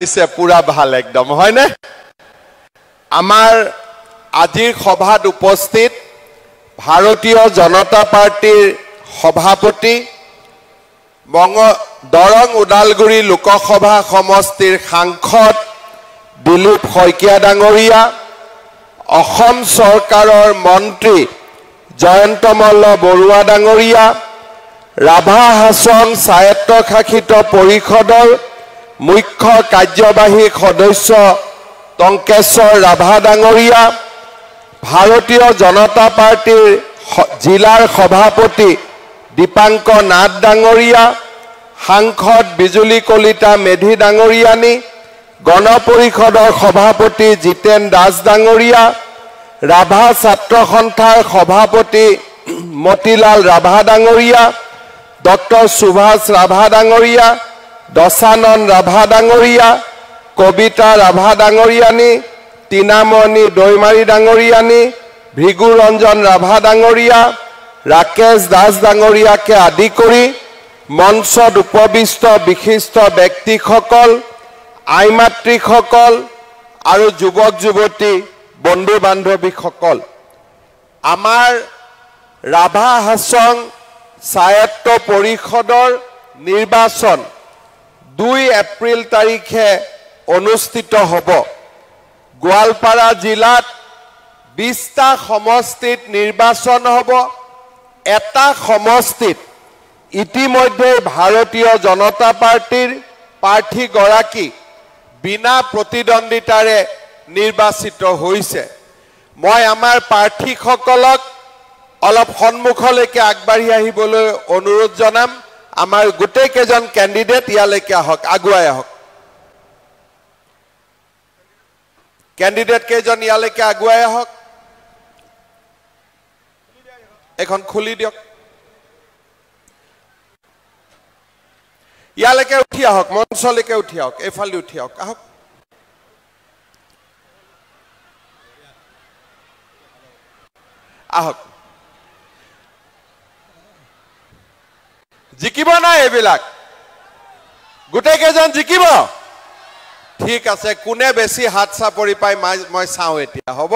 ইসে পুৰা ভাল একদম হয় না আমাৰ আজিৰ সভাত উপস্থিত ভাৰতীয় জনতা পাৰ্টিৰ সভাপতি দৰং উদালগুৰি লোকসভা সমষ্টিৰ সাংসদ দিলীপ শইকীয়া ডাঙৰীয়া অসম চৰকাৰৰ মন্ত্ৰী জয়ন্ত মল্ল বৰুৱা ডাঙৰীয়া ৰাভা হাছং স্বায়ত্তশাসিত পৰিষদৰ মুখ্য কাৰ্যবাহী সদস্য টংকেশ্বৰ ৰাভা ডাঙৰীয়া ভাৰতীয় জনতা পাৰ্টিৰ জিলাৰ সভাপতি দীপাংক নাথ ডাঙৰীয়া সাংসদ বিজুলী কলিতা মেধি ডাঙৰীয়ানী গণ পৰিষদৰ সভাপতি জিতেন দাস ডাঙৰীয়া ৰাভা ছাত্ৰ সন্থাৰ সভাপতি মতিলাল ৰাভা ডাঙৰীয়া ডক্টৰ সুভাষ ৰাভা ডাঙৰীয়া দশানন ৰাভা ডাঙৰীয়া কবিতা ৰাভা ডাঙৰীয়ানী তিনামণি দৈমাৰী ডাঙৰীয়ানী ভৃগু ৰঞ্জন ৰাভা ডাঙৰীয়া ৰাকেশ দাস ডাঙৰীয়াকে আদি কৰি মঞ্চত উপবিষ্ট বিশিষ্ট ব্যক্তিসকল আইমাতৃসকল আৰু যুৱক যুৱতী বন্ধু বান্ধৱীসকল আমাৰ ৰাভা হাছং স্বায়ত্ত পৰিষদৰ নিৰ্বাচন 2 এপ্ৰিল তাৰিখে অনুষ্ঠিত হ'ব গোৱালপাৰা জিলাত 20টা সমষ্টিত নিৰ্বাচন হ'ব এটা সমষ্টিত ইতিমধ্যে ভাৰতীয় জনতা পাৰ্টিৰ প্ৰাৰ্থী গৰাকী বিনা প্ৰতিদ্বন্দিতাৰে নিৰ্বাচিত হৈছে মই আমাৰ প্ৰাৰ্থীসকলক অলপ সন্মুখলৈকে আগবাঢ়ি আহিবলৈ অনুৰোধ জনাম আমাৰ গোটেই কেজন ক্যান্ডিডেট ইয়ালৈকে আহক আগুৱাই আহক ক্যান্ডিডেট কেজন ইয়ালৈকে আগুৱাই আহক এখন খুলি দিয়ক ইয়ালৈকে উঠি আহক মঞ্চলৈকে উঠি আহক এফালে উঠি আহক আহক আহক জিকিব না এইবিলাক গোটেই কেজন জিকিব ঠিক আছে কোনে বেছি হাত চাপৰি পাই মই চাও এতিয়া হ'ব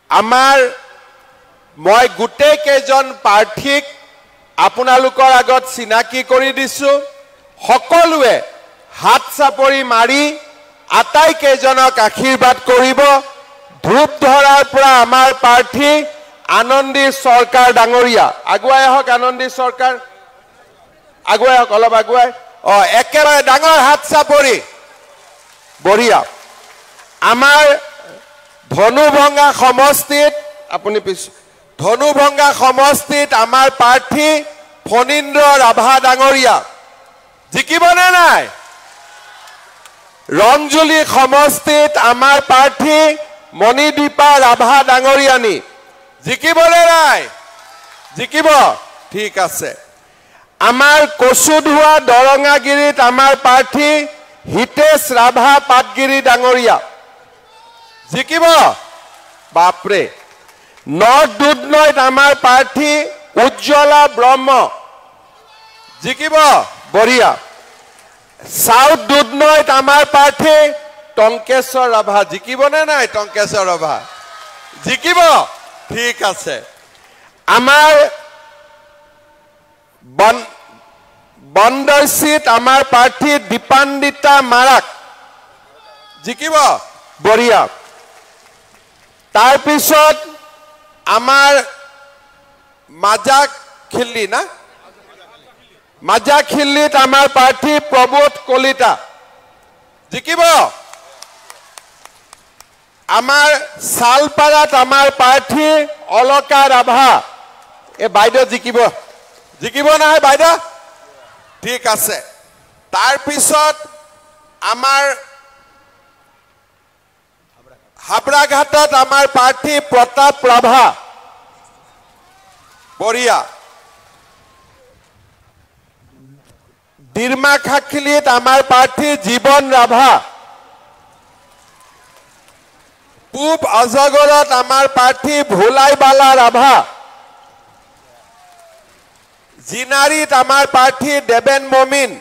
আমাৰ মই গোটেই কেজন প্ৰাৰ্থীক আপোনালোকৰ আগত চিনাকি কৰি দিছো সকলোৱে হাত চাপৰি মাৰি আটাই কেজনক আশীৰ্বাদ কৰিব ধূপ ধৰাৰ পৰা আমাৰ প্ৰাৰ্থী আনন্দী সৰকাৰ ডাঙৰীয়া আগুৱাই আহক আনন্দী সৰকাৰ আগুৱাই আহক অলপ আগুৱাই একেবাৰে ডাঙৰ হাত চাপৰি বঢ়িয়া আমাৰ ধনুভঙ্গা সমষ্টিত আপুনি ধনুভঙ্গা সমষ্টিত আমাৰ প্ৰাৰ্থী ফণীন্দ্ৰ ৰাভা ডাঙৰীয়া জিকিবনে নাই ৰংজুলি সমষ্টিত আমাৰ প্ৰাৰ্থী মণিদীপা ৰাভা ডাঙৰীয়ানী জিকিবনে নাই জিকিব ঠিক আছে আমাৰ কচুধুৱা দৰঙাগিৰিত আমাৰ প্ৰাৰ্থী হিতেশ ৰাভা পাটগিৰি ডাঙৰীয়া জিকিব বাপৰে নৰ্থ দুধনৈত আমাৰ প্ৰাৰ্থী উজ্জ্বলা ব্ৰহ্ম জিকিব বঢ়িয়া সাউথ দুধনৈত আমাৰ প্ৰাৰ্থী টংকেশ্বৰ ৰাভা জিকিবনে নাই টংকেশ্বৰ ৰাভা জিকিব ঠিক আছে আমাৰ বন্দৰচিত আমাৰ প্ৰাৰ্থী দীপান্বিতা মাৰাক জিকিব বঢ়িয়া তাৰ পিছত আমাৰ মাজাখিল্লি না মাজাখিল্লিত আমাৰ প্ৰাৰ্থী প্ৰবোধ কলিতা জিকিব আমাৰ সালপাৰাত আমাৰ প্ৰাৰ্থী অলকা ৰাভা এ বাইদেউ জিকিব জিকিব নহয় বাইদেউ ঠিক আছে তাৰ পিছত আমাৰ হাবৰাঘাটত আমাৰ প্ৰাৰ্থী প্ৰতাপ ৰাভা বঢ়িয়া ডিৰমাখাখিলিত আমাৰ প্ৰাৰ্থী জীৱন ৰাভা পূব অজগৰত আমাৰ প্ৰাৰ্থী ভোলাইবালা ৰাভা জিনাৰীত আমাৰ প্ৰাৰ্থী দেবেন মমিন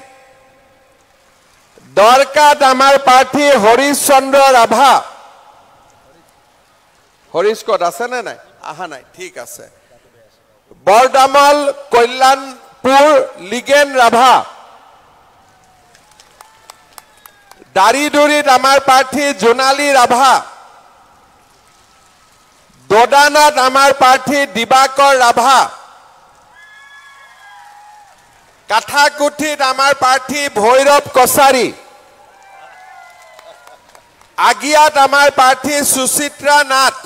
দৰকাত আমাৰ প্ৰাৰ্থী হৰিশ চন্দ্ৰ ৰাভা হৰিশ ক'ত আছে নে নাই আহা নাই ঠিক আছে বৰদামল কল্যাণপুৰ লিগেন ৰাভা দাৰিদুৰিত আমাৰ প্ৰাৰ্থী জোনালী ৰাভা দোদানাত আমাৰ প্ৰাৰ্থী দিবাকৰ ৰাভা কাঠাকুঠিত আমাৰ প্ৰাৰ্থী ভৈৰৱ কছাৰী আগিয়াত আমাৰ প্ৰাৰ্থী সুচিত্ৰা নাথ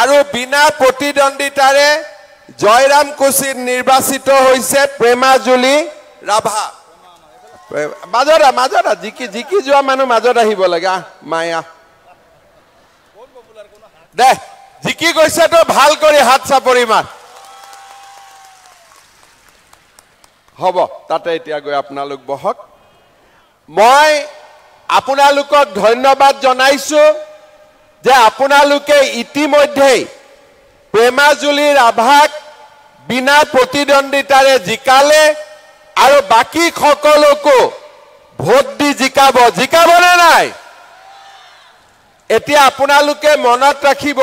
আৰু বিনা প্ৰতিদ্বন্দ্বিতাৰে জয়ৰাম কুছিত নিৰ্বাচিত হৈছে প্ৰেমাজুলি ৰাভা মাজত জিকি যোৱা মানুহ মাজত আহিব লাগে মায়া দে জিকি গৈছে তো ভাল কৰি হাত চাপৰি মাৰ হ'ব তাতে এতিয়া গৈ আপোনালোক বহক মই আপোনালোকক ধন্যবাদ জনাইছো যে আপোনালোকে ইতিমধ্যেই প্ৰেমাজুলি ৰাভাক বিনা প্ৰতিদ্বন্দ্বিতাৰে জিকালে আৰু বাকি সকলোকো ভোট দি জিকাবনে নাই এতিয়া আপোনালোকে মনত ৰাখিব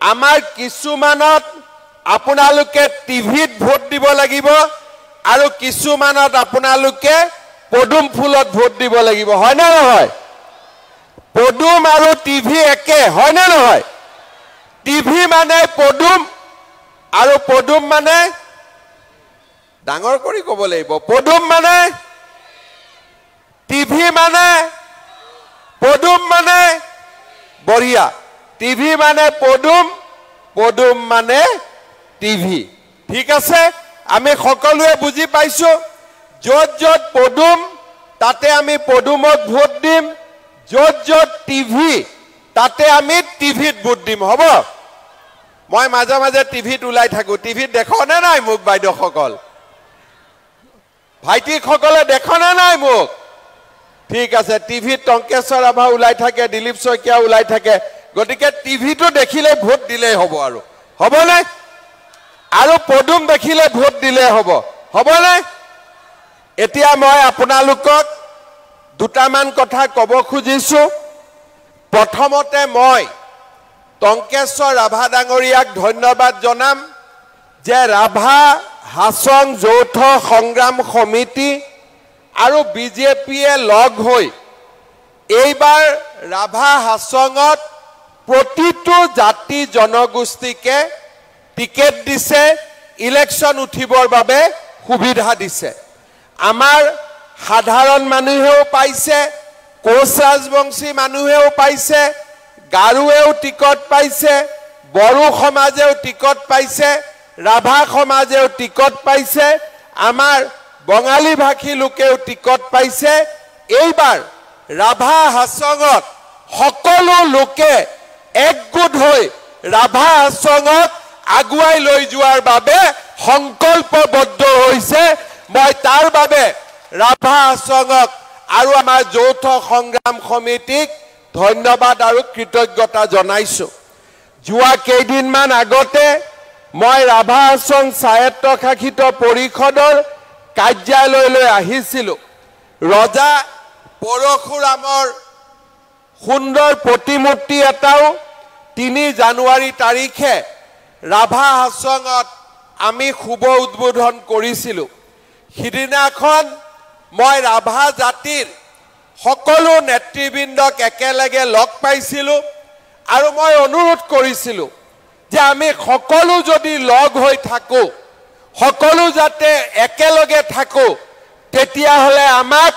আমাৰ কিছুমানত আপোনালোকে টিভিত ভোট দিব লাগিব আৰু কিছুমানত আপোনালোকে পদুম ফুলত ভোট দিব লাগিব হয় না নহয় পদুম আৰু টিভি একে হয় না নহয় টিভি মানে পদুম আৰু পদুম মানে ডাঙৰ কৰি ক'ব লাগিব পদুম মানে টিভি মানে পদুম মানে বঢ়িয়া টিভি মানে পদুম পদুম মানে টিভি ঠিক আছে আমি সকলোৱে বুজি পাইছো যত যত পদুম তাতে আমি পদুমক ভোট দিম যত যত টিভি তাতে আমি টিভিত ভোট দিম হ'ব মই মাজে মাজে টিভিত ওলাই থাকো টিভিত দেখনে নাই মোক বাইদেউসকল ভাইটিসকলে দেখনে নাই মোক ঠিক আছে টিভিত টংকেশ্বৰ ৰাভা ওলাই থাকে দিলীপ শইকীয়া ওলাই থাকে গতিকে টিভিটো দেখিলে ভোট দিলেই হ'ব আৰু হ'বনে আৰু পদুম দেখিলে ভোট দিলে হ'বনে এতিয়া মই আপোনালোকক দুটামান কথা ক'ব খুজিছো প্ৰথমতে মই টংকেশ্বৰ ৰাভা ডাঙৰীয়াক ধন্যবাদ জনাম যে ৰাভা হাছং যৌথ সংগ্ৰাম সমিতি আৰু বিজেপিয়ে লগ হৈ এইবাৰ ৰাভা হাছঙত প্ৰতিটো জাতি জনগোষ্ঠীকে টিকেট দিছে ইলেকশ্যন উঠিবৰ বাবে সুবিধা দিছে আমাৰ সাধাৰণ মানুহেও পাইছে কোচ ৰাজবংশী মানুহেও পাইছে গাৰুৱেও টিকট পাইছে বড়ো সমাজেও টিকট পাইছে ৰাভা সমাজেও টিকট পাইছে আমাৰ বঙালী ভাষী লোকেও টিকট পাইছে এইবাৰ ৰাভা হাছঙত সকলো লোকে একগোট হৈ ৰাভা হাছঙত আগুৱাই লৈ যোৱাৰ বাবে সংকল্পবদ্ধ হৈছে মই তাৰ বাবে ৰাভা হাছঙক আৰু আমাৰ যৌথ সংগ্ৰাম সমিতিক ধন্যবাদ আৰু কৃতজ্ঞতা জনাইছো যোৱা কেইদিনমান আগতে মই ৰাভা হাছং স্বায়ত্তশাসিত পৰিষদৰ কাৰ্যালয়লৈ আহিছিলো ৰজা পৰশুৰামৰ সুন্দৰ প্ৰতিমূৰ্তি এটাও 3 জানুৱাৰী তাৰিখে ৰাভা হাছঙত আমি শুভ উদ্বোধন কৰিছিলো সিদিনাখন মই ৰাভা জাতিৰ সকলো নেতৃবৃন্দক একেলগে লগ পাইছিলো আৰু মই অনুৰোধ কৰিছিলো যে আমি সকলো যদি লগ হৈ থাকো সকলো যাতে একেলগে থাকো তেতিয়া হলে আমাক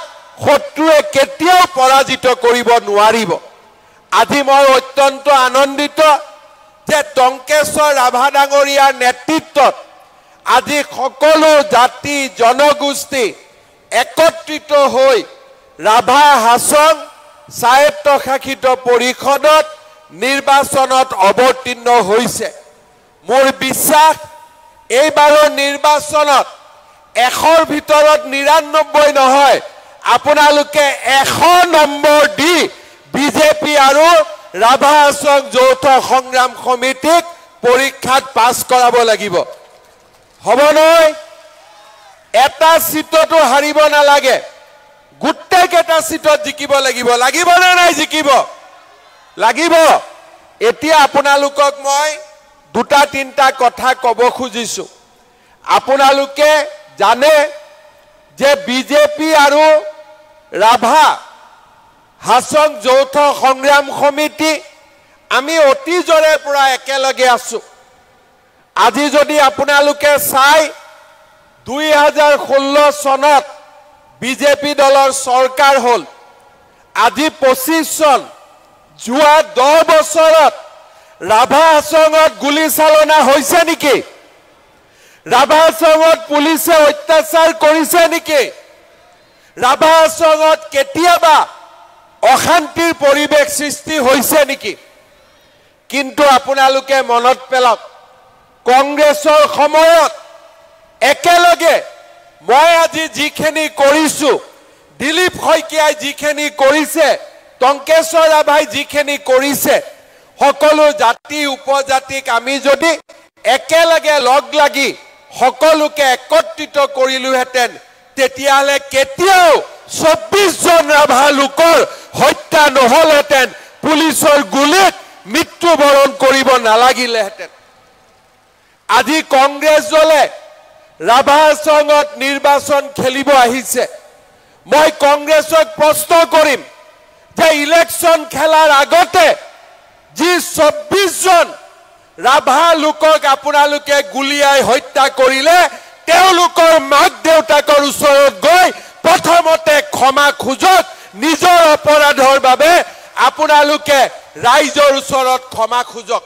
শত্ৰুৱে কেতিয়াও পৰাজিত কৰিব নোৱাৰিব আজি মই অত্যন্ত আনন্দিত যে টংকেশ্বৰ ৰাভা ডাঙৰীয়াৰ নেতৃত্বত আজি সকলো জাতি জনগোষ্ঠী একত্ৰিত হৈ ৰাভা হাছং স্বায়ত্তশাসিত পৰিষদত নিৰ্বাচনত অৱতীৰ্ণ হৈছে মোৰ বিশ্বাস এইবাৰৰ নিৰ্বাচনত 100ৰ ভিতৰত 99 নহয় আপোনালোকে 100 নম্বৰ দি বিজেপি আৰু ৰাভা হাছং যৌথ সংগ্ৰাম সমিতিক পৰীক্ষাত পাছ কৰাব লাগিব হ'ব নহয় এটা সিটতো হাৰিব নালাগে গোটেইকেইটা সিটত জিকিব লাগিব লাগিব নে নাই জিকিব লাগিব এতিয়া আপোনালোকক মই দুটা তিনটা কথা কব খুজিছো আপোনালোকে জানে যে বিজেপি আৰু ৰাভা হাছং যৌথ সংগ্ৰাম সমিতি আমি অতীজৰে পৰা একেলগে আছো আজি যদি আপোনালোকে চাই 2016 চনত বিজেপি দলৰ সৰকাৰ হল আজি 25 চন যোৱা 10 বছৰত ৰাভা হাছঙত গুলি চালনা হৈছে নেকি ৰাভা হাছঙত পুলিচে অত্যাচাৰ কৰিছে নেকি ৰাভা হাছঙত কেতিয়াবা অশান্তিৰ পৰিবেশ সৃষ্টি হৈছে নেকি কিন্তু আপোনালোকে মনত পেলাওক কংগ্ৰেছৰ সময়ত একেলগে মই আজি যিখিনি কৰিছো দিলীপ শইকীয়াই যিখিনি কৰিছে টংকেশ্বৰ ৰাভাই যিখিনি কৰিছে সকলো জাতি উপজাতিক আমি যদি একেলগে লগ লাগি সকলোকে একত্ৰিত কৰিলোহেঁতেন তেতিয়াহলে কেতিয়াও 24 জন ৰাভা লোকৰ হত্যা নহলহেঁতেন পুলিচৰ গুলিত মৃত্যুবৰণ কৰিব নালাগিলেহেঁতেন আজি কংগ্ৰেছ দলে ৰাভা হাছঙত নিৰ্বাচন খেলিব আহিছে মই কংগ্ৰেছক প্ৰশ্ন কৰিম যে ইলেকশ্যন খেলাৰ আগতে যি 24 জন ৰাভা লোকক আপোনালোকে গুলিয়াই হত্যা কৰিলে তেওঁলোকৰ মাক দেউতাকৰ ওচৰত গৈ প্ৰথমতে ক্ষমা খুজক নিজৰ অপৰাধৰ বাবে আপোনালোকে ৰাইজৰ ওচৰত ক্ষমা খুজক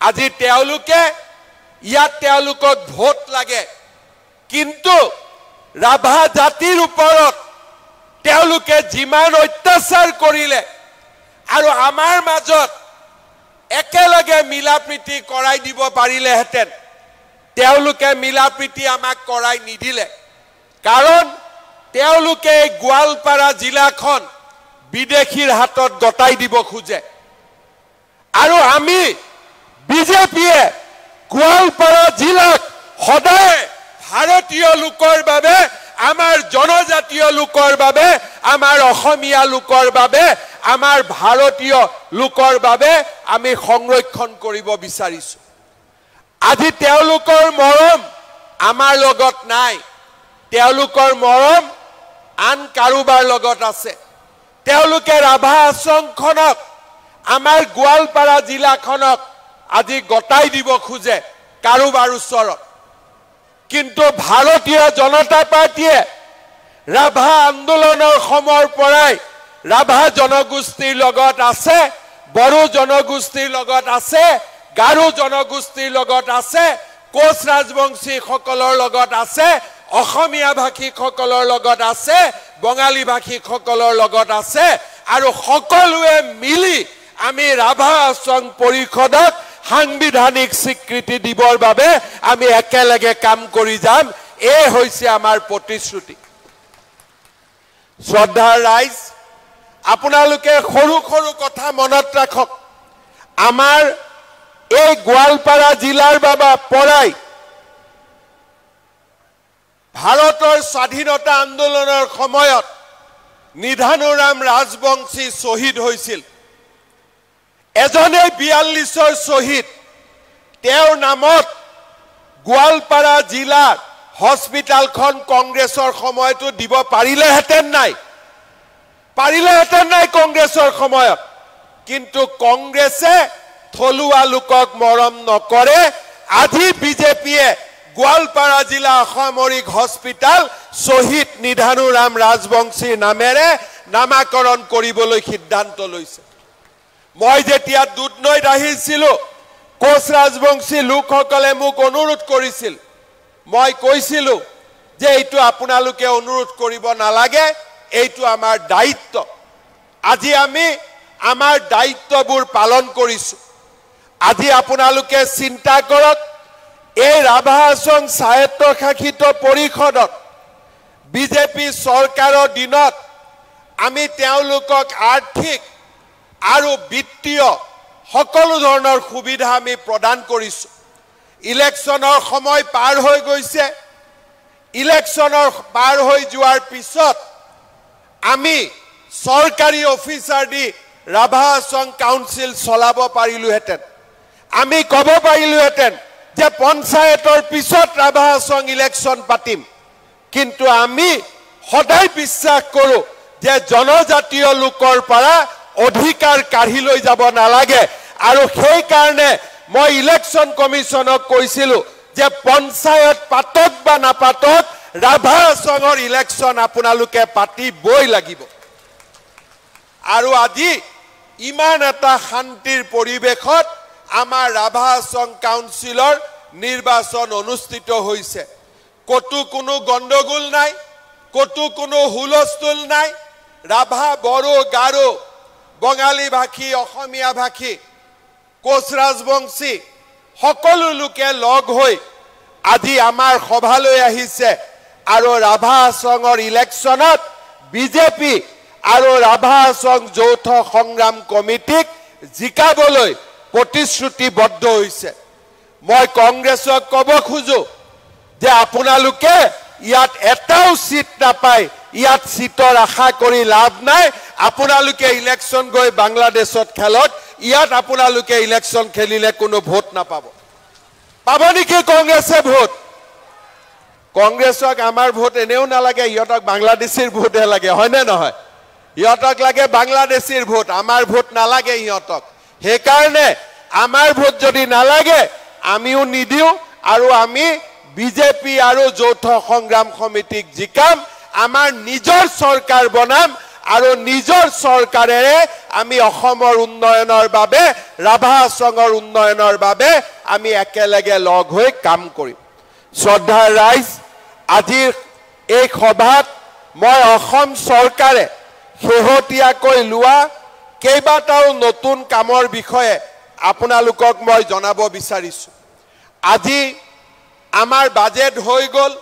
আজি তেওঁলোকে ইয়াত তেওঁলোকক ভোট লাগে কিন্তু ৰাভা জাতিৰ ওপৰত তেওঁলোকে যিমান অত্যাচাৰ কৰিলে আৰু আমাৰ মাজত একেলগে মিলাপ্ৰীতি কৰাই দিব পাৰিলেহেঁতেন তেওঁলোকে মিলাপ্ৰীতি আমাক কৰাই নিদিলে কাৰণ তেওঁলোকে গোৱালপাৰা জিলাখন বিদেশীৰ হাতত গতাই দিব খোজে আৰু আমি বিজেপিয়ে গোৱালপাৰা জিলাক সদায় ভাৰতীয় লোকৰ বাবে আমাৰ জনজাতীয় লোকৰ বাবে আমাৰ অসমীয়া লোকৰ বাবে আমাৰ ভাৰতীয় লোকৰ বাবে আমি সংৰক্ষণ কৰিব বিচাৰিছো আজি তেওঁলোকৰ মৰম আমাৰ লগত নাই তেওঁলোকৰ মৰম আন কাৰোবাৰ লগত আছে তেওঁলোকে ৰাভা হাছংখনক আমাৰ গোৱালপাৰা জিলাখনক আজি গতাই দিব খোজে কাৰোবাৰ ওচৰত কিন্তু ভাৰতীয় জনতা পাৰ্টিয়ে ৰাভা আন্দোলনৰ সময়ৰ পৰাই ৰাভা জনগোষ্ঠীৰ লগত আছে বড়ো জনগোষ্ঠীৰ লগত আছে গাৰো জনগোষ্ঠীৰ লগত আছে কোচ ৰাজবংশী সকলৰ লগত আছে অসমীয়া ভাষী সকলৰ লগত আছে বঙালী ভাষী সকলৰ লগত আছে আৰু সকলোৱে মিলি আমি ৰাভা হাছং পৰিষদক সাংবিধানিক স্বীকৃতি দিবৰ বাবে আমি একেলগে কাম কৰি যাম এই হৈছে আমাৰ প্ৰতিশ্ৰুতি শ্ৰদ্ধাৰ ৰাইজ আপোনালোকে সৰু সৰু কথা মনত ৰাখক আমাৰ এই গোৱালপাৰা জিলাৰ বাবা পৰাই ভাৰতৰ স্বাধীনতা আন্দোলনৰ সময়ত নিধানুৰাম ৰাজবংশী শ্বহীদ হৈছিল এজনে 42ৰ শ্বহীদ তেওঁৰ নামত গোৱালপাৰা জিলাৰ হস্পিটালখন কংগ্ৰেছৰ সময়তো দিব পাৰিলেহেঁতেন নাই কংগ্ৰেছৰ সময়ত কিন্তু কংগ্ৰেছে থলুৱা লোকক মৰম নকৰে আজি বিজেপিয়ে গোৱালপাৰা জিলা অসামৰিক হস্পিটাল শ্বহীদ নিধানুৰাম ৰাজবংশীৰ নামেৰে নামাকৰণ কৰিবলৈ সিদ্ধান্ত লৈছে মই যেতিয়া দুধনৈত আহিছিলো কোচ ৰাজবংশী লোকসকলে মোক অনুৰোধ কৰিছিল মই কৈছিলো যে এইটো আপোনালোকে অনুৰোধ কৰিব নালাগে এইটো আমাৰ দায়িত্ব আজি আমি আমাৰ দায়িত্ববোৰ পালন কৰিছো আজি আপোনালোকে চিন্তা কৰক এই ৰাভা হাছং স্বায়ত্তশাসিত পৰিষদত বিজেপি চৰকাৰৰ দিনত আমি তেওঁলোকক আৰ্থিক আৰু বিত্তীয় সকলো ধৰণৰ সুবিধা আমি প্ৰদান কৰিছো ইলেকশ্যনৰ সময় পাৰ হৈ গৈছে ইলেকশ্যনৰ পাৰ হৈ যোৱাৰ পিছত আমি সৰকাৰি অফিসাৰ দি ৰাভা আসন কাউন্সিল চলাব পাৰিলোহেঁতেন আমি কব পাৰিলোহেঁতেন যে পঞ্চায়তৰ পিছত ৰাভা আসন ইলেকশন পাতিম কিন্তু আমি সদায় বিশ্বাস কৰো যে জনজাতীয় লোকৰ পৰা অধিকাৰ কাঢ়ি লৈ যাব নালাগে আৰু সেই কাৰণে মই ইলেকশন কমিশনক কৈছিলো যে পঞ্চায়ত পাতক বা নাপাতক ৰাভা আসনৰ ইলেকশন আপোনালোকে পাতিবই লাগিব আৰু আজি ইমান এটা শান্তিৰ পৰিবেশত আমাৰ ৰাভা আসন কাউন্সিলৰ নিৰ্বাচন অনুষ্ঠিত হৈছে কতো কোনো গণ্ডগোল নাই কতো কোনো হুলস্থুল নাই ৰাভা বড়ো গাৰো বঙালী ভাষী অসমীয়া ভাষী কোচ ৰাজবংশী সকলো লোকে লগ হৈ আজি আমাৰ সভালৈ আহিছে আৰু ৰাভা আসনৰ ইলেকশনত বিজেপি আৰু ৰাভা আসন যৌথ সংগ্ৰাম কমিটিক জিকাবলৈ প্ৰতিশ্ৰুতিবদ্ধ হৈছে মই কংগ্ৰেছক কব খুজো যে আপোনালোকে ইয়াত এটাও সিট নাপায় ইয়াত সিটৰ আশা কৰি লাভ নাই আপোনালোকে ইলেকশন গৈ বাংলাদেশত খেলক ইয়াত আপোনালোকে ইলেকশন খেলিলে কোনো ভোট নাপাব পাব নেকি কংগ্ৰেছে ভোট কংগ্ৰেছক আমাৰ ভোট এনেও নালাগে ইহঁতক বাংলাদেশীৰ ভোটহে লাগে হয়নে নহয় ইহঁতক লাগে বাংলাদেশীৰ ভোট আমাৰ ভোট নালাগে ইহঁতক সেইকাৰণে আমাৰ ভোট যদি নালাগে আমিও নিদিও আৰু আমি বিজেপি আৰু যৌথ সংগ্ৰাম কমিটিক জিকাম আমাৰ নিজৰ চৰকাৰ বনাম আৰু নিজৰ চৰকাৰেৰে আমি অসমৰ উন্নয়নৰ বাবে ৰাভা আসনৰ উন্নয়নৰ বাবে আমি একেলগে লগ হৈ কাম কৰিম শ্ৰদ্ধাৰ ৰাইজ আজিৰ এই সভাত মই অসম চৰকাৰে শেহতীয়াকৈ লোৱা কেইবাটাও নতুন কামৰ বিষয়ে আপোনালোকক মই জনাব বিচাৰিছো আজি আমাৰ বাজেট হৈ গল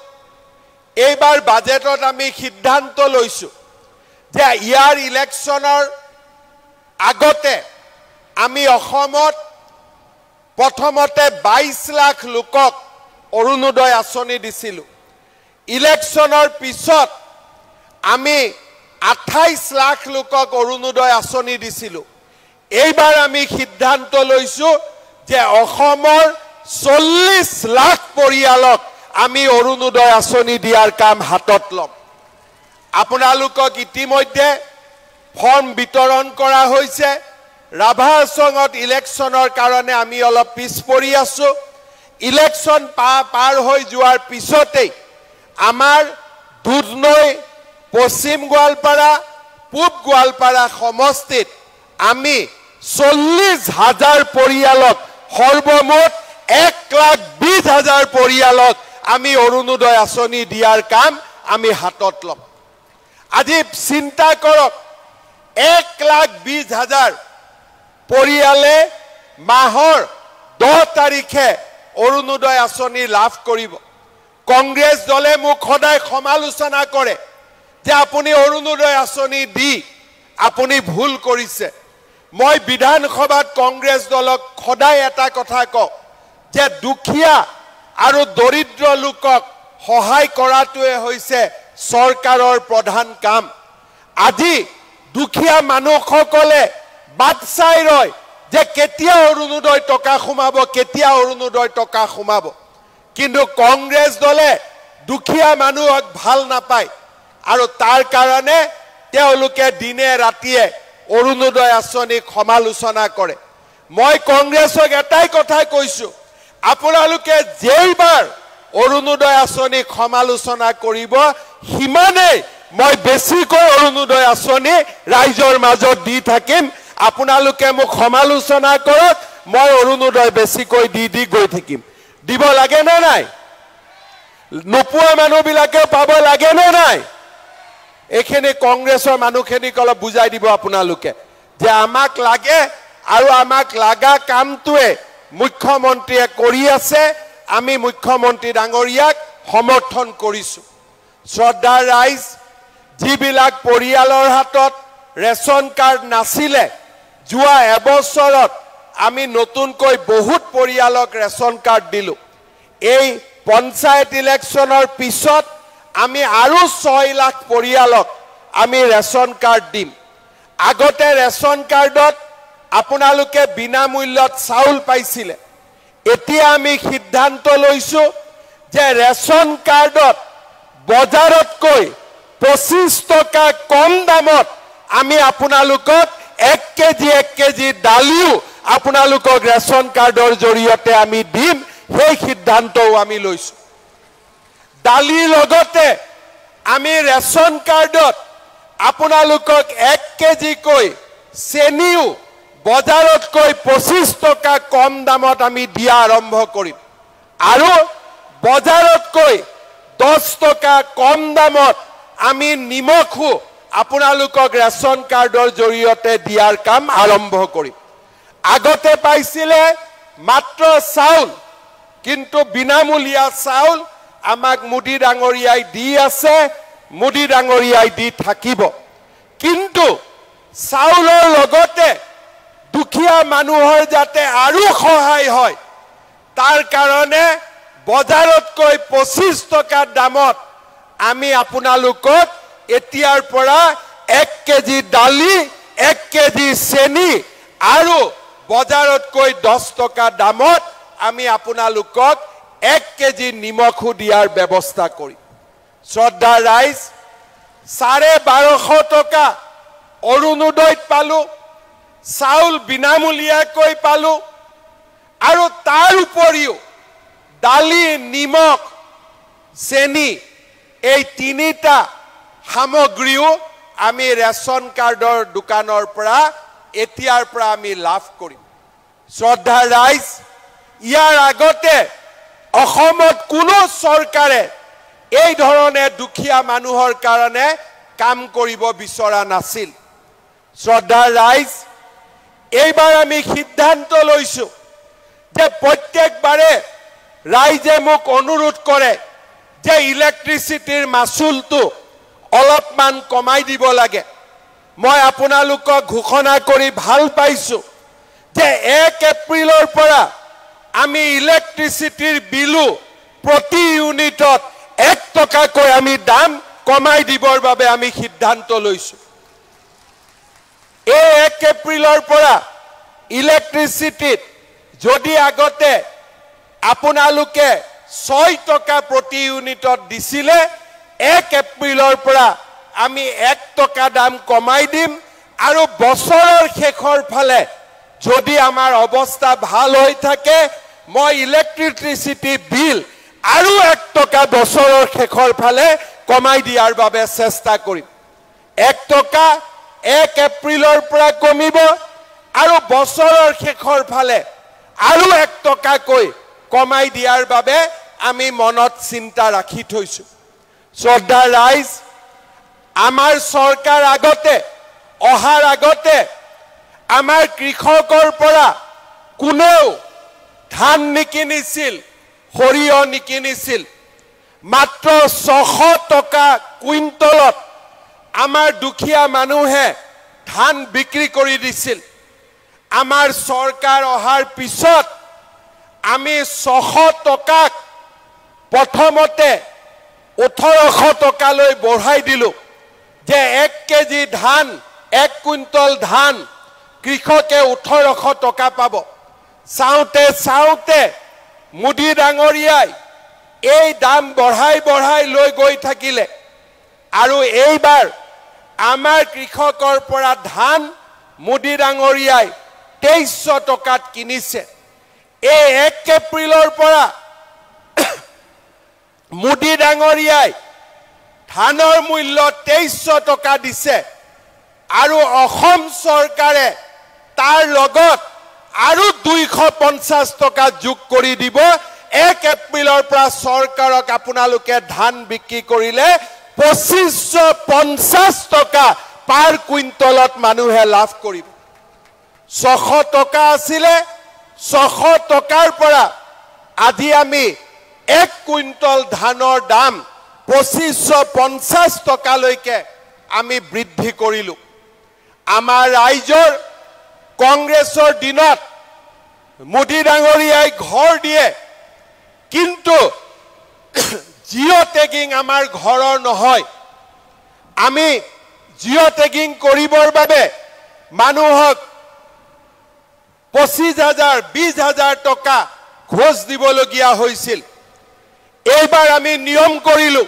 এইবাৰ বাজেটত আমি সিদ্ধান্ত লৈছো যে ইয়াৰ ইলেকশনৰ আগতে আমি অসমত প্ৰথমতে 22 লাখ লোকক অৰুণোদয় আঁচনি দিছিলো ইলেকশনৰ পিছত আমি 28 লাখ লোকক অৰুণোদয় আঁচনি দিছিলো এইবাৰ আমি সিদ্ধান্ত লৈছো যে অসমৰ 40 লাখ পৰিয়ালক আমি অৰুণোদয় আঁচনি দিয়াৰ কাম হাতত লম আপোনালোকক ইতিমধ্যে ফৰ্ম বিতৰণ কৰা হৈছে ৰাভা আসনত ইলেকশনৰ কাৰণে আমি অলপ পিছ পৰি আছো ইলেকশন পাৰ হৈ যোৱাৰ পিছতেই আমাৰ দুধনৈ পশ্চিম গোৱালপাৰা পূব গোৱালপাৰা সমষ্টিত আমি 40,000 পৰিয়ালক সৰ্বমুঠ 1,20,000 পৰিয়ালক আমি অৰুণোদয় আঁচনি দিয়াৰ কাম আমি হাতত লম আজি চিন্তা কৰক 1,20,000 পৰিয়ালে মাহৰ 10 তাৰিখে অৰুণোদয় আঁচনি লাভ কৰিব কংগ্ৰেছ দলে মোক সদায় সমালোচনা কৰে যে আপুনি অৰুণোদয় আঁচনি দি আপুনি ভুল কৰিছে মই বিধানসভাত কংগ্ৰেছ দলক সদায় এটা কথা কওঁ যে দুখীয়া আৰু দৰিদ্ৰ লোকক সহায় কৰাটোৱে হৈছে চৰকাৰৰ প্ৰধান কাম আজি দুখীয়া মানুহসকলে বাট চাই ৰয় যে কেতিয়া অৰুণোদয় টকা সোমাব কেতিয়া অৰুণোদয় টকা সোমাব কিন্তু কংগ্ৰেছ দলে দুখীয়া মানুহক ভাল নাপায় আৰু তাৰ কাৰণে তেওঁলোকে দিনে ৰাতিয়ে অৰুণোদয় আঁচনিক সমালোচনা কৰে মই কংগ্ৰেছক এটাই কথা কৈছো আপোনালোকে যেইবাৰ অৰুণোদয় আঁচনিক সমালোচনা কৰিব সিমানেই মই বেছিকৈ অৰুণোদয় আঁচনি ৰাইজৰ মাজত দি থাকিম আপোনালোকে মোক সমালোচনা কৰক মই অৰুণোদয় বেছিকৈ দি গৈ থাকিম দিব লাগে নে নাই নোপোৱা মানুহবিলাকে পাব লাগে নে নাই এখানে কংগ্ৰেছৰ মানুহখিনিক অলপ বুজাই দিব আপোনালোকে যে আমাক লাগে আৰু আমাক লাগা কামটোৱে মুখ্যমন্ত্ৰীয়ে কৰি আছে আমি মুখ্যমন্ত্ৰী ডাঙৰীয়াক সমৰ্থন কৰিছো শ্ৰদ্ধাৰ ৰাইজ যিবিলাক পৰিয়ালৰ হাতত ৰেচন কাৰ্ড নাছিলে যোৱা এবছৰত আমি নতুনকৈ বহুত পৰিয়ালক ৰেচন কাৰ্ড দিলো এই পঞ্চায়ত ইলেকশনৰ পিছত আমি আৰু 6 লাখ পৰিয়ালক আমি ৰেচন কাৰ্ড দিম আগতে ৰেচন কাৰ্ডত আপোনালোকে বিনামূল্যত চাউল পাইছিলে এতিয়া আমি সিদ্ধান্ত লৈছো যে ৰেচন কাৰ্ডত বজাৰতকৈ 25 টকা কম দামত আমি আপোনালোকক 1 কেজি দালিও আপোনালোকক ৰেচন কাৰ্ডৰ জৰিয়তে আমি দিম সেই সিদ্ধান্তও আমি লৈছো দালিৰ লগতে আমি ৰেচন কাৰ্ডত আপোনালোকক 1 কেজি কৈ চেনিও বজাৰতকৈ 25 টকা কম দামত আমি দিয়া আৰম্ভ কৰিম আৰু বজাৰতকৈ 10 টকা কম দামত আমি নিমখো আপোনালোকক ৰেচন কাৰ্ডৰ জৰিয়তে দিয়াৰ কাম আৰম্ভ কৰিম আগতে পাইছিলে মাত্ৰ চাউল কিন্তু বিনামূলীয়া চাউল আমাক মুদি ডাঙৰীয়াই দি আছে মুদি ডাঙৰীয়াই দি থাকিব কিন্তু চাউলৰ লগতে দুখীয়া মানুহৰ যাতে আৰু সহায় হয় তাৰ কাৰণে বজাৰতকৈ 25 টকা দামত আমি আপোনালোকক এতিয়াৰ পৰা 1 কেজি দালি 1 কেজি চেনি আৰু বজাৰতকৈ 10 টকা দামত আমি আপোনালোকক 1 কেজি নিমখো দিয়াৰ ব্যৱস্থা কৰিম শ্ৰদ্ধা ৰাইজ 1250 টকা অৰুণোদয়ত পালো চাউল বিনামূলীয়াকৈ পালো আৰু তাৰ উপৰিও দালি নিমখ চেনি এই তিনিটা সামগ্ৰীও আমি ৰেচন কাৰ্ডৰ দোকানৰ পৰা এতিয়াৰ পৰা আমি লাভ কৰিম শ্ৰদ্ধা ৰাইজ ইয়াৰ আগতে অসমত কোনো চৰকাৰে এই ধৰণে দুখীয়া মানুহৰ কাৰণে কাম কৰিব বিচৰা নাছিল শ্ৰদ্ধা ৰাইজ এইবাৰ আমি সিদ্ধান্ত লৈছো যে প্ৰত্যেকবাৰে ৰাইজে মোক অনুৰোধ কৰে যে ইলেক্ট্ৰিচিটিৰ মাচুলটো অলপমান কমাই দিব লাগে মই আপোনালোকক ঘোষণা কৰি ভাল পাইছো যে 1 এপ্ৰিলৰ পৰা আমি ইলেক্ট্ৰিচিটিৰ বিলু প্ৰতি ইউনিটত 1 টকাকৈ আমি দাম কমাই দিবৰ বাবে আমি সিদ্ধান্ত লৈছো এই 1 এপ্ৰিলৰ পৰা ইলেক্ট্ৰিচিটিত যদি আগতে আপোনালোকে 6 টকা প্ৰতি ইউনিটত দিছিলে 1 এপ্ৰিলৰ পৰা আমি 1 টকা দাম কমাই দিম আৰু বছৰৰ শেষৰ ফালে যদি আমাৰ অৱস্থা ভাল হৈ থাকে মই ইলেক্ট্ৰিচিটি বিল আৰু 1 টকা বছৰৰ শেষৰ ফালে কমাই দিয়াৰ বাবে চেষ্টা কৰিম 1 টকা 1 এপ্ৰিলৰ পৰা কমিব আৰু বছৰৰ শেষৰ ফালে আৰু 1 টকাকৈ কমাই দিয়াৰ বাবে আমি মনত চিন্তা ৰাখি থৈছো শ্ৰদ্ধা ৰাইজ আমাৰ চৰকাৰ আগতে অহাৰ আগতে আমাৰ কৃষকৰ পৰা কোনেও ধান নিকিনিছিল সৰিয়হ নিকিনিছিল মাত্ৰ 600 টকা কুইণ্টলত আমাৰ দুখীয়া মানুহে ধান বিক্ৰী কৰি দিছিল আমাৰ চৰকাৰ অহাৰ পিছত আমি 600 টকাক প্ৰথমতে 1800 টকালৈ বঢ়াই দিলো যে 1 কেজি ধান 1 কুইণ্টল ধান কৃষকে 1800 টকা পাব চাওতে চাওতে মুদি ডাঙৰীয়াই এই দাম বঢ়াই লৈ গৈ থাকিলে আৰু এইবাৰ আমাৰ কৃষকৰ পৰা ধান মুদি ডাঙৰীয়াই 2300 টকাত কিনিছে এই 1 এপ্ৰিলৰ পৰা মুদি ডাঙৰীয়াই ধানৰ মূল্য 2300 টকা দিছে আৰু অসম চৰকাৰে তাৰ লগত আৰু 250 টকা যোগ কৰি দিব 1 এপ্ৰিলৰ পৰা চৰকাৰক আপোনালোকে ধান বিক্ৰী কৰিলে 2550 টকা পাৰ কুইণ্টলত মানুহে লাভ কৰিব 600 টকা আছিলে 600 টকাৰ পৰা আজি আমি 1 কুইণ্টল ধানৰ দাম 2550 টকালৈকে আমি বৃদ্ধি কৰিলো আমাৰ ৰাইজৰ কংগ্ৰেছৰ দিনত মুদি ডাঙৰীয়াই ঘৰ দিয়ে কিন্তু জিঅ' টেগিং আমাৰ ঘৰৰ নহয় আমি জিঅ' টেগিং কৰিবৰ বাবে মানুহক 25,000 20,000 টকা ঘোষ দিবলগীয়া হৈছিল এইবাৰ আমি নিয়ম কৰিলো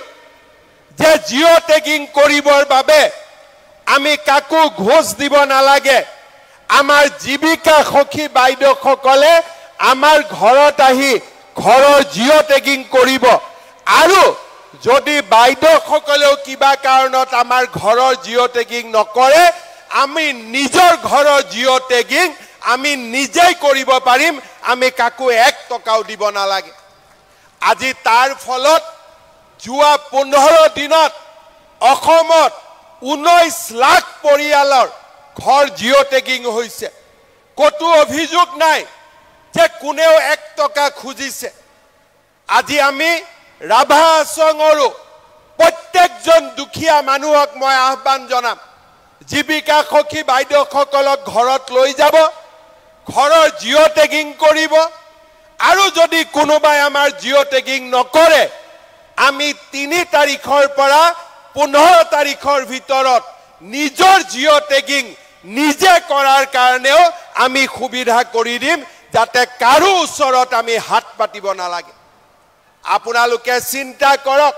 যে জিঅ' টেগিং কৰিবৰ বাবে আমি কাকো ঘোষ দিব নালাগে আমাৰ জীৱিকা সখী বাইদেউসকলে আমাৰ ঘৰত আহি ঘৰৰ জিঅ' টেগিং কৰিব আৰু যদি বাইদেউসকলেও কিবা কাৰণত আমাৰ ঘৰৰ জিঅ' টেগিং নকৰে আমি নিজৰ ঘৰৰ জিঅ' টেগিং আমি নিজেই কৰিব পাৰিম আমি কাকো 1 টকাও দিব নালাগে আজি তাৰ ফলত যোৱা 15 দিনত অসমত 19 লাখ পৰিয়ালৰ ঘৰ জিঅ' টেগিং হৈছে কতো অভিযোগ নাই যে কোনেও 1 টকা খুজিছে আজি আমি ৰাভা আছঙৰো প্ৰত্যেকজন দুখীয়া মানুহক মই আহ্বান জনাম জীৱিকা সখী বাইদেউসকলক ঘৰত লৈ যাব ঘৰৰ জিঅ' টেগিং কৰিব আৰু যদি কোনোবাই আমাৰ জিঅ' টেগিং নকৰে আমি 3 তাৰিখৰ পৰা 15 তাৰিখৰ ভিতৰত নিজৰ জিঅ' টেগিং নিজে কৰাৰ কাৰণেও আমি সুবিধা কৰি দিম যাতে কাৰো ওচৰত আমি হাত পাতিব নালাগে আপোনালোকে চিন্তা কৰক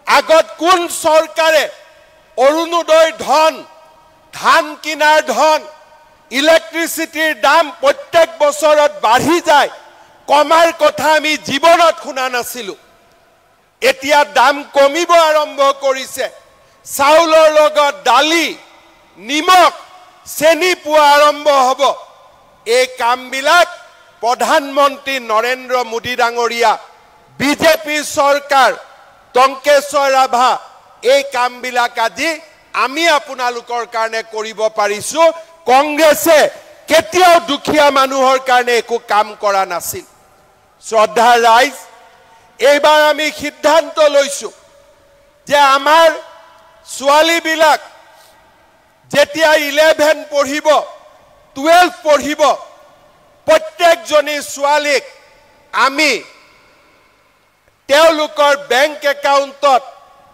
আগত কোন চৰকাৰে অৰুণোদয় ধন ধান কিনাৰ ধন ইলেক্ট্ৰিচিটিৰ দাম প্ৰত্যেক বছৰত বাঢ়ি যায় কমাৰ কথা আমি জীৱনত শুনা নাছিলো এতিয়া দাম কমিব আৰম্ভ কৰিছে চাউলৰ লগত দালি নিমখ চেনি পোৱা আৰম্ভ হ'ব এই কামবিলাক প্ৰধানমন্ত্ৰী নৰেন্দ্ৰ মোদী ডাঙৰীয়া বিজেপি চৰকাৰ টংকেশ্বৰ ৰাভা এই কামবিলাক আজি আমি আপোনালোকৰ কাৰণে কৰিব পাৰিছো কংগ্ৰেছে কেতিয়াও দুখীয়া মানুহৰ কাৰণে একো কাম কৰা নাছিল শ্ৰদ্ধা ৰাইজ এইবাৰ আমি সিদ্ধান্ত লৈছো যে আমাৰ ছোৱালীবিলাক যেতিয়া 11 পঢ়িব 12 পঢ়িব প্ৰত্যেকজনী ছোৱালীক আমি তেওঁলোকৰ বেংক একাউণ্টত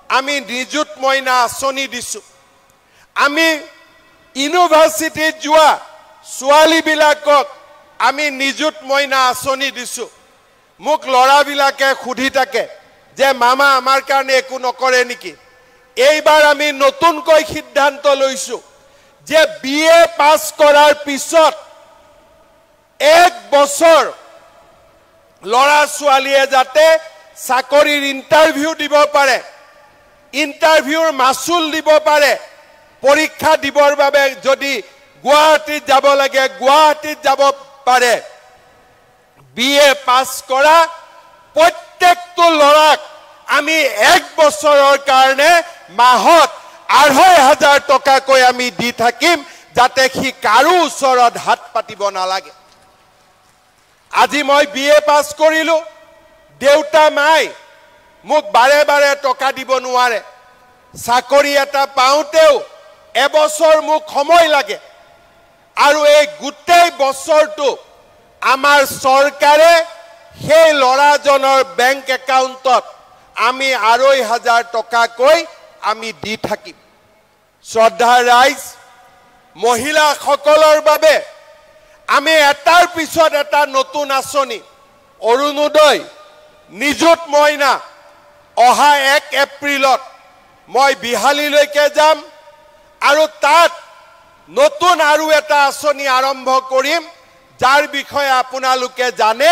আমি নিযুত মইনা আঁচনি দিছো আমি ইউনিভাৰ্চিটিত যোৱা ছোৱালীবিলাকক আমি নিযুত মইনা আঁচনি দিছো মোক লৰাবিলাকে খুধি থাকে যে মামা আমাৰ কাৰণে একো নকৰে নেকি এইবাৰ আমি নতুনকৈ সিদ্ধান্ত লৈছো যে বিএ পাছ কৰাৰ পিছত 1 বছৰ লৰা ছোৱালীয়ে যাতে চাকৰিৰ ইন্টাৰভিউ দিব পাৰে ইন্টাৰভিউৰ মাসুল দিব পাৰে পৰীক্ষা দিবৰ বাবে যদি গুৱাহাটীত যাব লাগে গুৱাহাটীত যাব পাৰে বিএ পাছ কৰা প্ৰত্যেকটো লৰাক আমি 1 বছৰৰ কাৰণে মাহত 2,500 টকাকৈ আমি দি থাকিম যাতে সি কাৰো ওচৰত হাত পাতিব নালাগে আজি মই বিএ পাছ কৰিলো দেউতা মাই মোক বাৰে বাৰে টকা দিব নোৱাৰে চাকৰি এটা পাওঁতেও এবছৰ মোক সময় লাগে আৰু এই গোটেই বছৰটো আমাৰ চৰকাৰে সেই লৰাজনৰ বেংক একাউণ্টত আমি 2,500 টকাকৈ আমি দি থাকিম শ্ৰদ্ধা ৰাইজ মহিলাসকলৰ বাবে আমি এটাৰ পিছত এটা নতুন আঁচনি অৰুণোদয় নিযুত মইনা অহা 1 এপ্ৰিলত মই বিহালীলৈকে যাম আৰু তাত নতুন আৰু এটা আঁচনি আৰম্ভ কৰিম যাৰ বিষয়ে আপোনালোকে জানে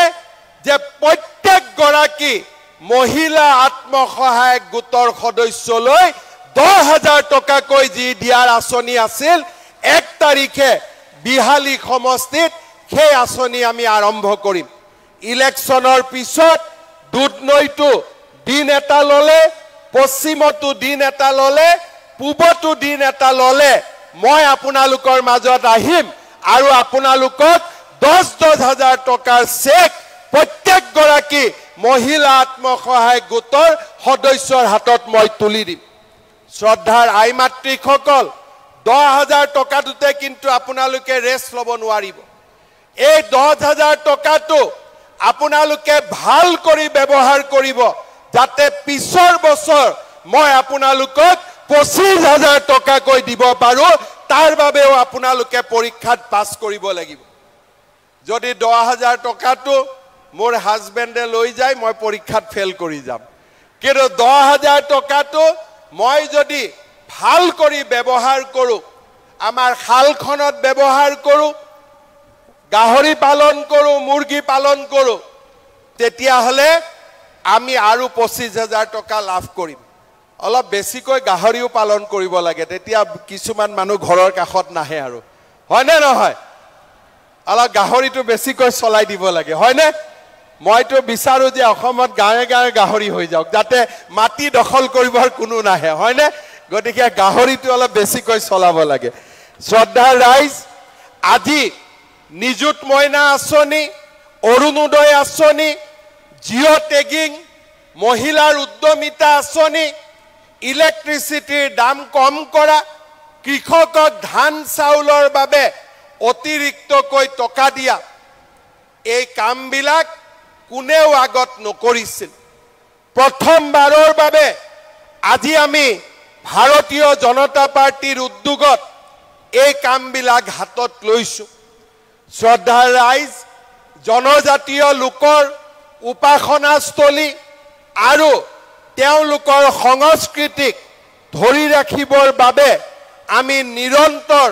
যে প্ৰত্যেক গৰাকী মহিলা আত্মসহায়ক গোটৰ সদস্যলৈ 10,000 টকাকৈ যি দিয়াৰ আঁচনি আছিল 1 তাৰিখে বিহালী সমষ্টিত সেই আঁচনি আমি আৰম্ভ কৰিম ইলেকশ্যনৰ পিছত দুধনৈটো দিন এটা ললে পশ্চিমতো দিন এটা ললে পূবতো দিন এটা ললে মই আপোনালোকৰ মাজত আহিম আৰু আপোনালোকক 10,000 টকাৰ চেক প্ৰত্যেক গৰাকী মহিলা আত্মসহায়ক গোটৰ সদস্যৰ হাতত মই তুলি দিম শ্ৰদ্ধাৰ আই মাতৃসকল 10,000 টকাটোতে কিন্তু আপোনালোকে ৰেষ্ট ল'ব নোৱাৰিব এই 10,000 টকাটো আপোনালোকে ভাল কৰি ব্যৱহাৰ কৰিব যাতে পিছৰ বছৰ মই আপোনালোকক 25,000 টকাকৈ দিব পাৰো তাৰ বাবেও আপোনালোকে পৰীক্ষাত পাছ কৰিব লাগিব যদি 10,000 টকাটো মোৰ হাজবেণ্ডে লৈ যায় মই পৰীক্ষাত ফেল কৰি যাম কিন্তু 10,000 টকাটো মই যদি ভাল কৰি ব্যৱহাৰ কৰো আমাৰ খালখনত ব্যৱহাৰ কৰো গাহৰি পালন কৰো মুৰ্গী পালন কৰো তেতিয়া হলে আমি আৰু 25,000 টকা লাভ কৰিম অলপ বেছিকৈ গাহৰিও পালন কৰিব লাগে তেতিয়া কিছুমান মানুহ ঘৰৰ কাষত নাহে আৰু হয় নে নহয় অলপ গাহৰিটো বেছিকৈ চলাই দিব লাগে হয় নে মইতো বিচাৰো যে অসমত গাঁৱে গাঁৱে গাহৰি হৈ যাওক যাতে মাটি দখল কৰিবৰ কোনো নাহে হয় নে গতিকে গাহৰিটো অলপ বেছিকৈ চলাব লাগে শ্ৰদ্ধাৰ ৰাইজ আজি নিযুত মইনা আঁচনি অৰুণোদয় আঁচনি জিঅ' টেগিং মহিলাৰ উদ্যমিতা আঁচনি ইলেক্ট্ৰিচিটিৰ দাম কম কৰা কৃষকক ধান চাউলৰ বাবে অতিৰিক্তকৈ টকা দিয়া এই কামবিলাক কোনেও আগত নকৰিছিল প্ৰথমবাৰৰ বাবে আজি আমি ভাৰতীয় জনতা পাৰ্টিৰ উদ্যোগত এই কামবিলাক হাতত লৈছো শ্ৰদ্ধাৰ ৰাইজ জনজাতীয় লোকৰ উপাসনাস্থলী আৰু তেওঁলোকৰ সংস্কৃতিক ধৰি ৰাখিবৰ বাবে আমি নিৰন্তৰ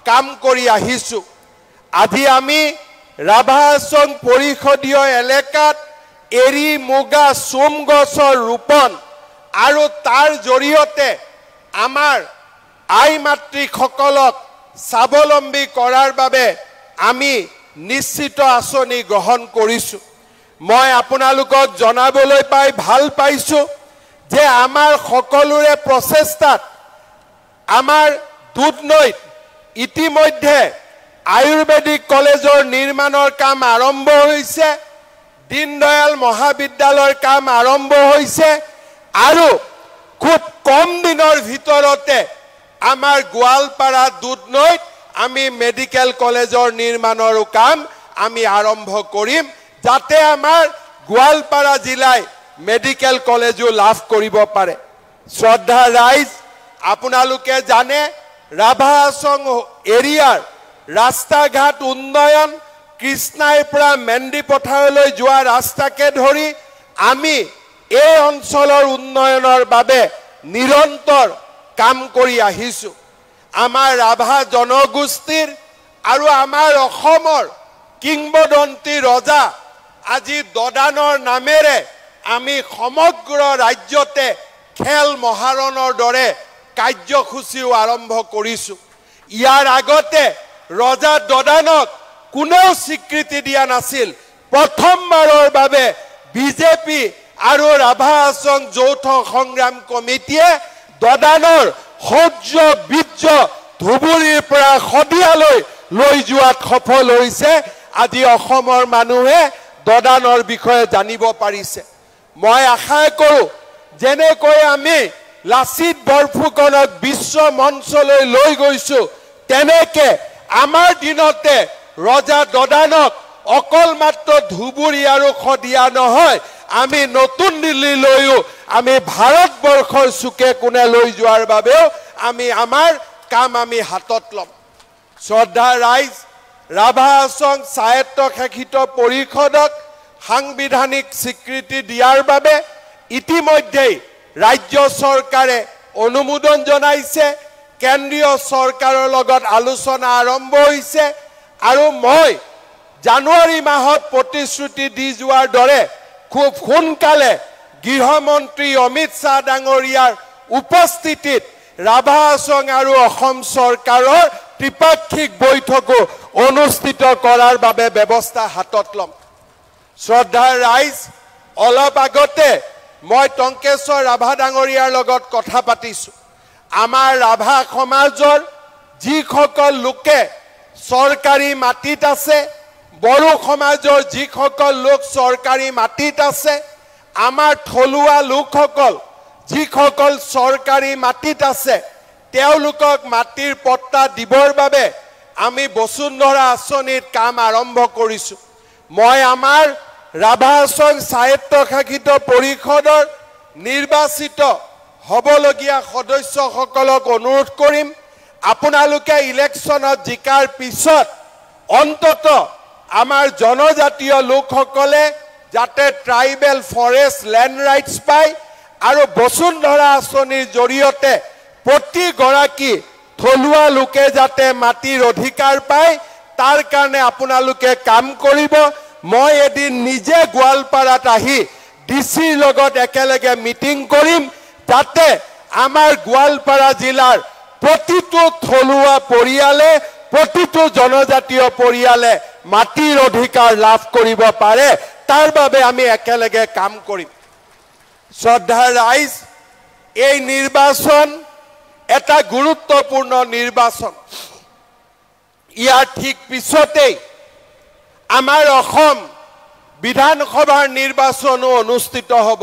কাম কৰি আহিছো আজি আমি ৰাভাহাছং পৰিষদীয় এলেকাত এৰি মুগা চোম গছৰ ৰোপণ আৰু তাৰ জৰিয়তে আমাৰ আই মাতৃসকলক স্বাৱলম্বী কৰাৰ বাবে আমি নিশ্চিত আঁচনি গ্ৰহণ কৰিছো মই আপোনালোকক জনাবলৈ পাই ভাল পাইছো যে আমাৰ সকলোৰে প্ৰচেষ্টাত আমাৰ দুধনৈত ইতিমধ্যে আয়ুৰ্বেদিক কলেজৰ নিৰ্মাণৰ কাম আৰম্ভ হৈছে দীনদয়াল মহাবিদ্যালয়ৰ কাম আৰম্ভ হৈছে আৰু খুব কম দিনৰ ভিতৰতে আমাৰ গোৱালপাৰা দুধনৈত আমি মেডিকেল কলেজৰ নিৰ্মাণৰ কাম আমি আৰম্ভ কৰিম যাতে আমাৰ গোৱালপাৰা জিলাই মেডিকেল কলেজো লাভ কৰিব পাৰে শ্ৰদ্ধা ৰাইজ আপোনালোকে জানে ৰাভাহাছং এৰিয়াৰ ৰাস্তা ঘাট উন্নয়ন কৃষ্ণাইৰ পৰা মেন্দি পথাৰলৈ যোৱা ৰাস্তাকে ধৰি আমি এই অঞ্চলৰ উন্নয়নৰ বাবে নিৰন্তৰ কাম কৰি আহিছো আমাৰ ৰাভা জনগোষ্ঠীৰ আৰু আমাৰ অসমৰ কিংবদন্তি ৰজা আজি দদানৰ নামেৰে আমি সমগ্ৰ ৰাজ্যতে খেল মহাৰণৰ দৰে কাৰ্যসূচীও আৰম্ভ কৰিছো ইয়াৰ আগতে ৰজা দদানক কোনেও স্বীকৃতি দিয়া নাছিল প্ৰথমবাৰৰ বাবে বিজেপি আৰু ৰাভাহাছং যৌথ সংগ্ৰাম কমিটিয়ে দদানৰ সহ্য বীৰ্য ধুবুৰীৰ পৰা শদিয়ালৈ লৈ যোৱাত সফল হৈছে আজি অসমৰ মানুহে দদানৰ বিষয়ে জানিব পাৰিছে মই আশা কৰো যেনেকৈ আমি লাচিত বৰফুকনক বিশ্ব মঞ্চলৈ লৈ গৈছো তেনেকে আমাৰ দিনতে ৰজা দদানক অকল মাত্ৰ ধুবুৰী আৰু শদিয়া নহয় আমি নতুন দিল্লীলৈও আমি ভাৰতবৰ্ষৰ চুকে কোণে লৈ যোৱাৰ বাবেও আমি আমাৰ কাম আমি হাতত ল'ম শ্ৰদ্ধা ৰাইজ ৰাভাহাছং স্বায়ত্তশাসিত পৰিষদক সাংবিধানিক স্বীকৃতি দিয়াৰ বাবে ইতিমধ্যেই ৰাজ্য চৰকাৰে অনুমোদন জনাইছে কেন্দ্ৰীয় চৰকাৰৰ লগত আলোচনা আৰম্ভ হৈছে আৰু মই জানুৱাৰী মাহত প্ৰতিশ্ৰুতি দি যোৱাৰ দৰে খুব সোনকালে গৃহমন্ত্ৰী অমিত শ্বাহ ডাঙৰীয়াৰ উপস্থিতিত ৰাভাহাছং আৰু অসম চৰকাৰৰ ত্ৰিপাক্ষিক বৈঠকো অনুষ্ঠিত কৰাৰ বাবে ব্যৱস্থা হাতত ল'ম শ্ৰদ্ধাৰ ৰাইজ অলপ আগতে মই টংকেশ্বৰ ৰাভা ডাঙৰীয়াৰ লগত কথা পাতিছো আমাৰ ৰাভা সমাজৰ যিসকল লোকে চৰকাৰী মাটিত আছে বড়ো সমাজৰ যিসকল লোক চৰকাৰী মাটিত আছে আমাৰ থলুৱা লোকসকল যিসকল চৰকাৰী মাটিত আছে তেওঁলোকক মাটিৰ পট্টা দিবৰ বাবে আমি বসুন্ধৰা আঁচনিৰ কাম আৰম্ভ কৰিছো মই আমাৰ ৰাভাহাছং স্বায়ত্তশাসিত পৰিষদৰ নিৰ্বাচিত হবলগীয়া সদস্যসকলক অনুৰোধ কৰিম আপোনালোকে ইলেকশ্যনত জিকাৰ পিছত অন্তত আমাৰ জনজাতীয় লোকসকলে যাতে ট্ৰাইবেল ফৰেষ্ট ল্যান্ড ৰাইটস পায় আৰু বসুন্ধৰা আঁচনিৰ জৰিয়তে প্ৰতিগৰাকী থলুৱা লোকে যাতে মাটিৰ অধিকাৰ পায় তাৰ কাৰণে আপোনালোকে কাম কৰিব মই এদিন নিজে গোৱালপাৰাত আহি ডিচিৰ লগত একেলগে মিটিং কৰিম যাতে আমাৰ গোৱালপাৰা জিলাৰ প্ৰতিটো থলুৱা পৰিয়ালে প্ৰতিটো জনজাতীয় পৰিয়ালে মাটিৰ অধিকাৰ লাভ কৰিব পাৰে তাৰ বাবে আমি একেলগে কাম কৰিম শ্ৰদ্ধাৰ ৰাইজ এই নিৰ্বাচন এটা গুৰুত্বপূৰ্ণ নিৰ্বাচন ইয়াৰ ঠিক পিছতেই আমাৰ অসম বিধানসভাৰ নিৰ্বাচনো অনুষ্ঠিত হ'ব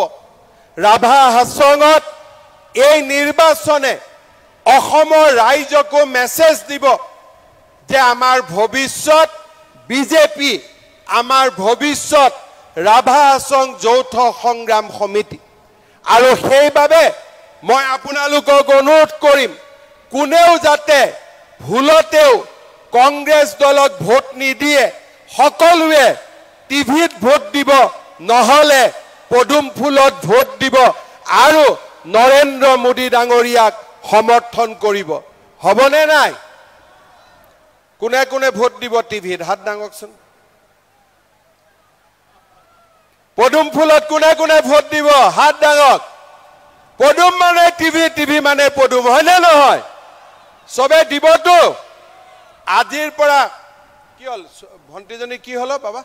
ৰাভা হাছঙত এই নিৰ্বাচনে অসমৰ ৰাইজকো মেছেজ দিব যে আমাৰ ভৱিষ্যত বিজেপি আমাৰ ভৱিষ্যত ৰাভা হাছং যৌথ সংগ্ৰাম সমিতি আৰু সেইবাবে মই আপোনালোকক অনুৰোধ কৰিম কোনেও যাতে ভুলতেও কংগ্ৰেছ দলক ভোট নিদিয়ে সকলোৱে টিভিত ভোট দিব নহলে পদুম ফুলত ভোট দিব আৰু নৰেন্দ্ৰ মোদী ডাঙৰীয়াক সমৰ্থন কৰিব হবনে নাই কোনে কোনে ভোট দিব টিভিত হাত দাঙকচোন পদুম ফুলত কোনে কোনে ভোট দিব হাত দাঙক পদুম মানে টিভি মানে পদুম হয় না নহয় সবে দিবতো আজিৰ পৰা কি হল ভন্টিজনী কি হলো বাবা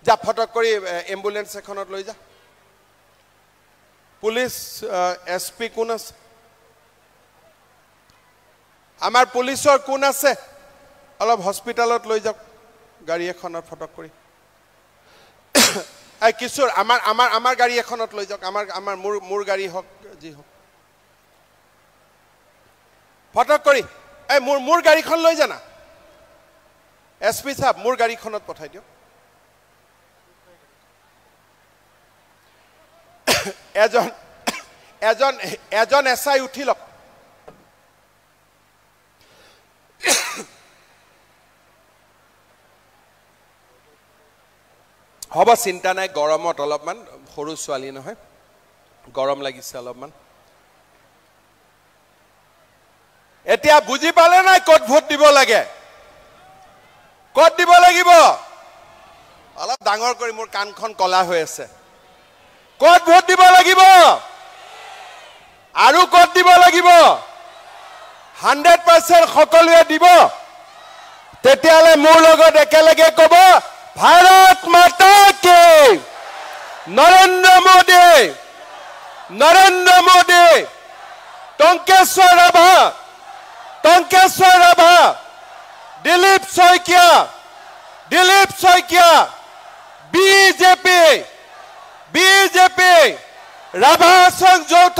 যা ফটক কৰি এম্বুলেন্স এখনত লৈ যা পুলিশ এসপি কোন আছে আমাৰ পুলিশৰ কোন আছে অলপ হস্পিটালত লৈ যাওক গাড়ী এখনত ফটক কৰি আই কিশোৰ আমাৰ গাড়ী এখনত লৈ যাওক আমাৰ মোৰ গাড়ী হক জি হক ফটক কৰি এই মোৰ গাড়ীখন লৈ জানা এসপি সাহেব মোৰ গাড়ীখনত পঠাই দিও এজন এসআই উঠিলক হব চিন্তা নাই গৰমত অলপমান সৰু ছোৱালী নহয় গৰম লাগিছে অলপমান এতিয়া বুজি পালে নাই কত ভোট দিব লাগে কত দিব লাগিব অলপ ডাঙৰ কৰি মোৰ কানখন কলা হৈ আছে কত ভোট দিব লাগিব আৰু কত দিব লাগিব 100% সকলোৱে দিব তেতিয়ালে মোৰ লগত একেলগে কব भारत माता के नरेंद्र मोदी टंकेश्वर राभा दिलीप शइकिया बीजेपी राभा हाছং যৌথ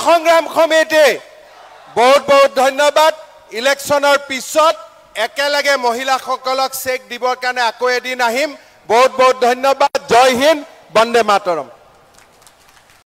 সংগ্ৰাম সমিতি बहुत बहुत धन्यवाद इलेक्शনৰ পিছত একেলগে মহিলাসকলক চেক দিবৰ কাৰণে আকৌ এদিন আহিম বহুত বহুত ধন্যবাদ জয় হিন্দ বন্দে মাতৰম